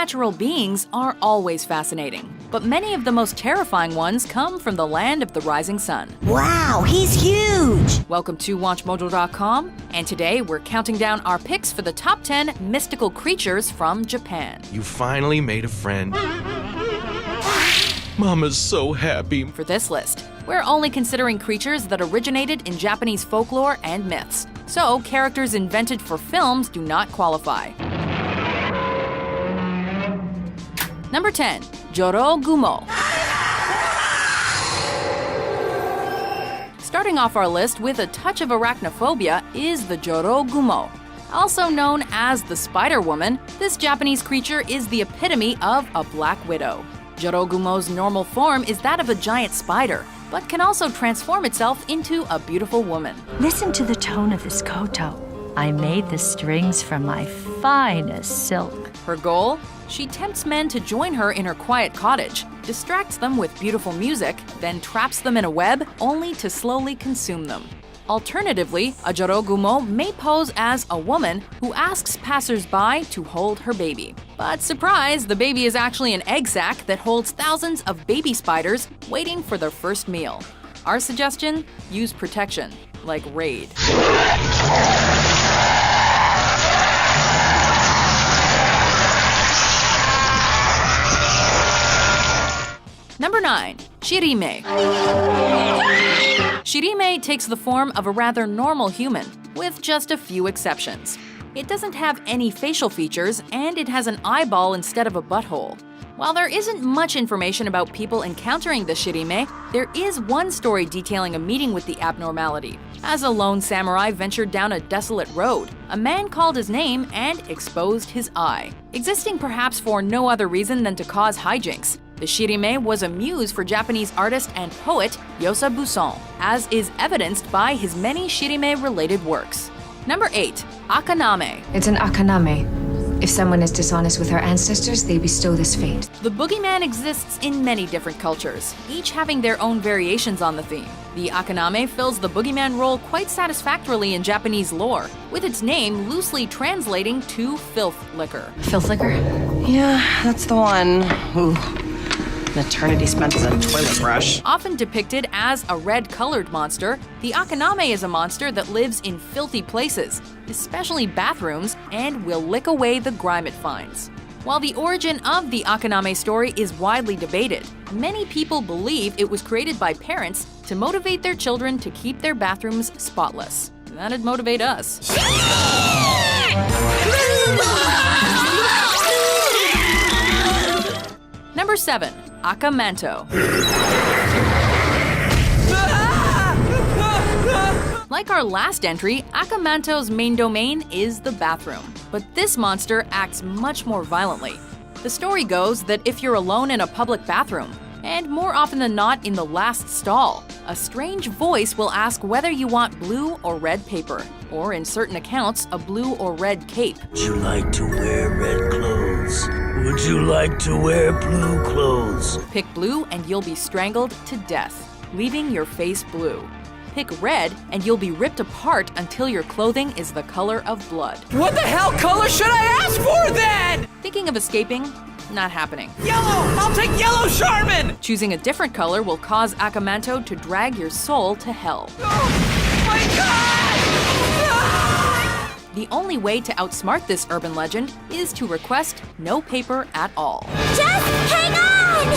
supernatural beings are always fascinating, but many of the most terrifying ones come from the land of the rising sun. Wow, he's huge! Welcome to WatchMojo.com, and today we're counting down our picks for the top 10 mystical creatures from Japan. You finally made a friend. Mama's so happy. For this list, we're only considering creatures that originated in Japanese folklore and myths, so characters invented for films do not qualify. Number 10. Johto Gumo. Starting off our list with a touch of arachnophobia is the Johto Gumo. Also known as the Spider Woman, this Japanese creature is the epitome of a black widow. Johto Gumo's normal form is that of a giant spider, but can also transform itself into a beautiful woman. Listen to the tone of this koto. I made the strings from my finest silk. Her goal? She tempts men to join her in her quiet cottage, distracts them with beautiful music, then traps them in a web only to slowly consume them. Alternatively, a Johto Gumo may pose as a woman who asks passers-by to hold her baby. But surprise, the baby is actually an egg sac that holds thousands of baby spiders waiting for their first meal. Our suggestion? Use protection, like Raid. Number 9. Shirime. Shirime takes the form of a rather normal human, with just a few exceptions. It doesn't have any facial features, and it has an eyeball instead of a butthole. While there isn't much information about people encountering the Shirime, there is one story detailing a meeting with the abnormality. As a lone samurai ventured down a desolate road, a man called his name and exposed his eye. Existing perhaps for no other reason than to cause hijinks, the Shirime was a muse for Japanese artist and poet Yosa Buson, as is evidenced by his many Shirime-related works. Number 8. Akaname. It's an akaname. If someone is dishonest with her ancestors, they bestow this fate. The boogeyman exists in many different cultures, each having their own variations on the theme. The akaname fills the boogeyman role quite satisfactorily in Japanese lore, with its name loosely translating to filth liquor. Filth liquor? Yeah, that's the one. Ooh. An eternity spent as a toilet brush. Often depicted as a red-colored monster, the akaname is a monster that lives in filthy places, especially bathrooms, and will lick away the grime it finds. While the origin of the akaname story is widely debated, many people believe it was created by parents to motivate their children to keep their bathrooms spotless. That'd motivate us. Number 7.赤マント. Like our last entry,赤マント's main domain is the bathroom. But this monster acts much more violently. The story goes that if you're alone in a public bathroom, and more often than not in the last stall, a strange voice will ask whether you want blue or red paper, or in certain accounts, a blue or red cape. Would you like to wear red clothes? Would you like to wear blue clothes? Pick blue and you'll be strangled to death, leaving your face blue. Pick red and you'll be ripped apart until your clothing is the color of blood. What the hell color should I ask for then? Thinking of escaping? Not happening. Yellow! I'll take yellow, Charmin! Choosing a different color will cause Akamanto to drag your soul to hell. Oh my god! The only way to outsmart this urban legend is to request no paper at all. Just hang on!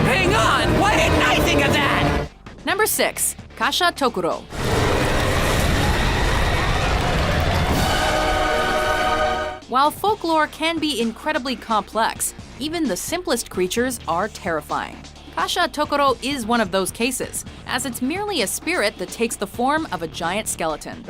Hang on! Why didn't I think of that? Number 6. Kasha Tokuro. While folklore can be incredibly complex, even the simplest creatures are terrifying. Kasha Tokuro is one of those cases, as it's merely a spirit that takes the form of a giant skeleton.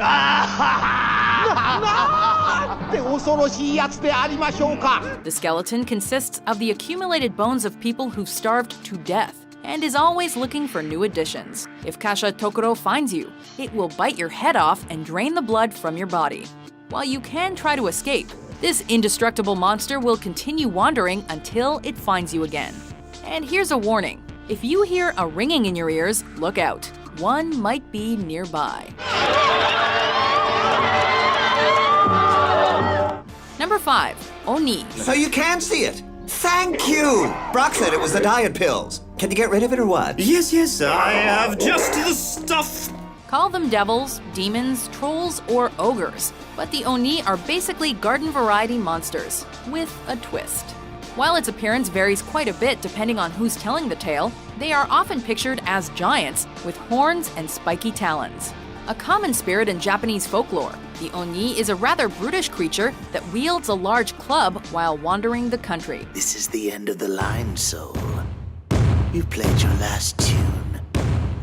The skeleton consists of the accumulated bones of people who've starved to death, and is always looking for new additions. If Kasha Tokuro finds you, it will bite your head off and drain the blood from your body. While you can try to escape, this indestructible monster will continue wandering until it finds you again. And here's a warning. If you hear a ringing in your ears, look out. One might be nearby. Number 5. Oni. So you can see it. Thank you. Brock said it was the diet pills. Can you get rid of it or what? Yes, I have just the stuff. Call them devils, demons, trolls, or ogres, but the Oni are basically garden variety monsters, with a twist. While its appearance varies quite a bit depending on who's telling the tale, they are often pictured as giants with horns and spiky talons. A common spirit in Japanese folklore, the Oni is a rather brutish creature that wields a large club while wandering the country. This is the end of the line, soul. You've played your last tune.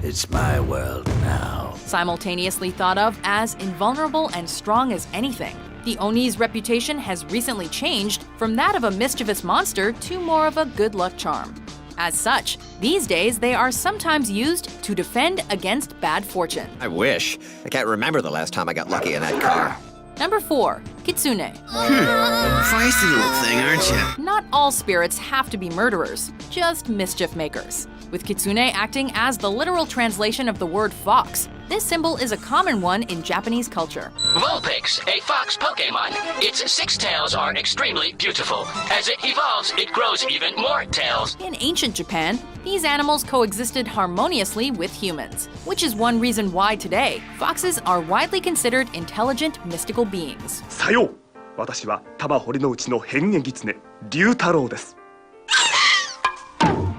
It's my world now. Simultaneously thought of as invulnerable and strong as anything, the Oni's reputation has recently changed from that of a mischievous monster to more of a good luck charm. As such, these days they are sometimes used to defend against bad fortune. I wish. I can't remember the last time I got lucky in that car. Number 4. Kitsune. Feisty little thing, aren't you? Not all spirits have to be murderers, just mischief makers. With Kitsune acting as the literal translation of the word fox, this symbol is a common one in Japanese culture. Vulpix, a fox Pokemon. Its 6 tails are extremely beautiful. As it evolves, it grows even more tails. In ancient Japan, these animals coexisted harmoniously with humans, which is one reason why today, foxes are widely considered intelligent, mystical beings. さよう。私は多摩堀之内の変化狐、龍太郎です。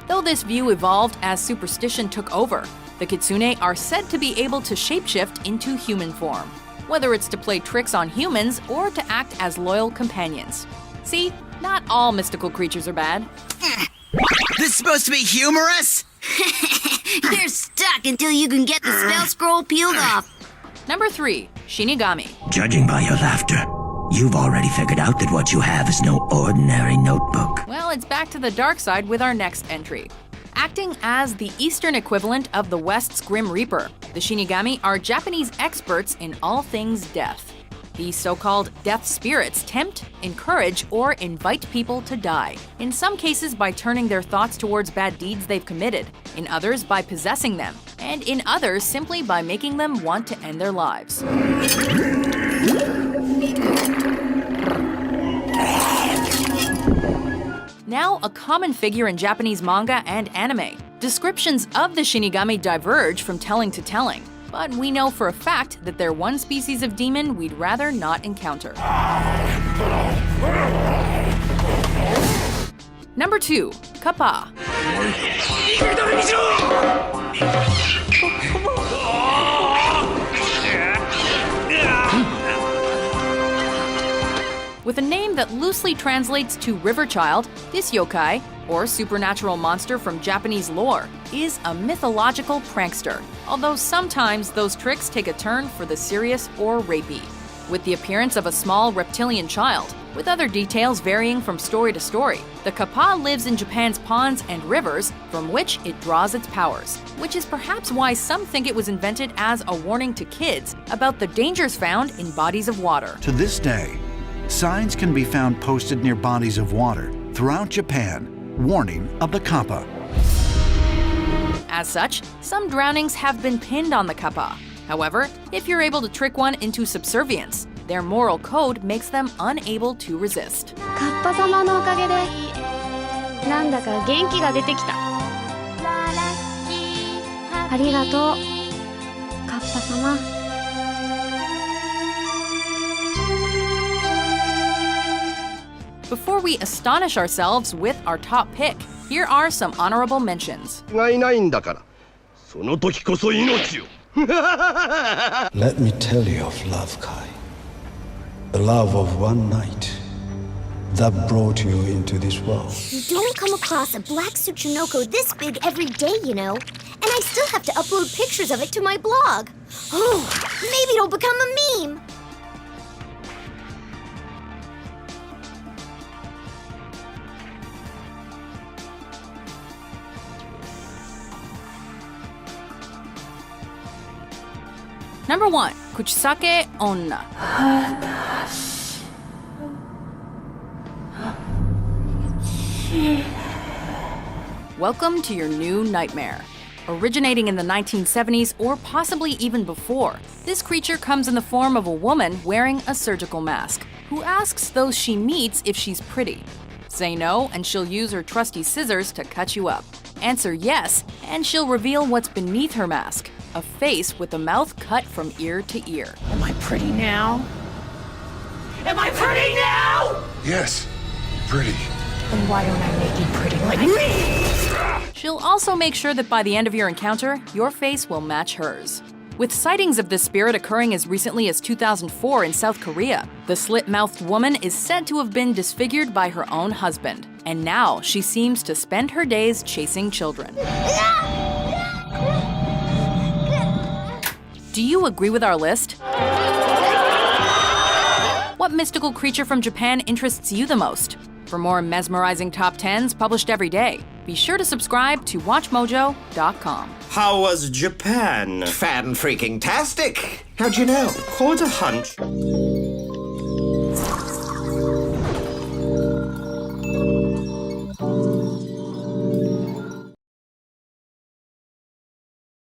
Though this view evolved as superstition took over, the Kitsune are said to be able to shapeshift into human form, whether it's to play tricks on humans or to act as loyal companions. See, not all mystical creatures are bad. This is supposed to be humorous? You're stuck until you can get the spell scroll peeled off. Number 3. Shinigami. Judging by your laughter, you've already figured out that what you have is no ordinary notebook. Well, it's back to the dark side with our next entry. Acting as the Eastern equivalent of the West's Grim Reaper, the Shinigami are Japanese experts in all things death. These so-called death spirits tempt, encourage, or invite people to die, in some cases by turning their thoughts towards bad deeds they've committed, in others by possessing them, and in others simply by making them want to end their lives. Now a common figure in Japanese manga and anime. Descriptions of the Shinigami diverge from telling to telling, but we know for a fact that they're one species of demon we'd rather not encounter. Number 2. Kappa. With a name that loosely translates to river child, this yokai, or supernatural monster from Japanese lore, is a mythological prankster, although sometimes those tricks take a turn for the serious or rapey. With the appearance of a small reptilian child, with other details varying from story to story, the kappa lives in Japan's ponds and rivers from which it draws its powers, which is perhaps why some think it was invented as a warning to kids about the dangers found in bodies of water. To this day, signs can be found posted near bodies of water throughout Japan, warning of the kappa. As such, some drownings have been pinned on the kappa. However, if you're able to trick one into subservience, their moral code makes them unable to resist. カッパ様のおかげでなんだか元気が出てきた。ありがとう、カッパ様。Before we astonish ourselves with our top pick, here are some honorable mentions. Let me tell you of love, Kai. The love of one night that brought you into this world. You don't come across a black Tsuchinoko this big every day, you know. And I still have to upload pictures of it to my blog. Oh, maybe it'll become a meme. Number 1. Kuchisake-Onna. Welcome to your new nightmare. Originating in the 1970s or possibly even before, this creature comes in the form of a woman wearing a surgical mask. who asks those she meets if she's pretty. Say no, and she'll use her trusty scissors to cut you up. Answer yes, and she'll reveal what's beneath her mask, a face with a mouth cut from ear to ear. Am I pretty now? Am I pretty now? Yes, pretty. Then why don't I make you pretty like me? She'll also make sure that by the end of your encounter, your face will match hers. With sightings of this spirit occurring as recently as 2004 in South Korea, the slit-mouthed woman is said to have been disfigured by her own husband, and now she seems to spend her days chasing children. Do you agree with our list? What mystical creature from Japan interests you the most? For more mesmerizing top 10s published every day, be sure to subscribe to WatchMojo.com. How was Japan? Fan-freaking-tastic! How'd you know? Called a hunch.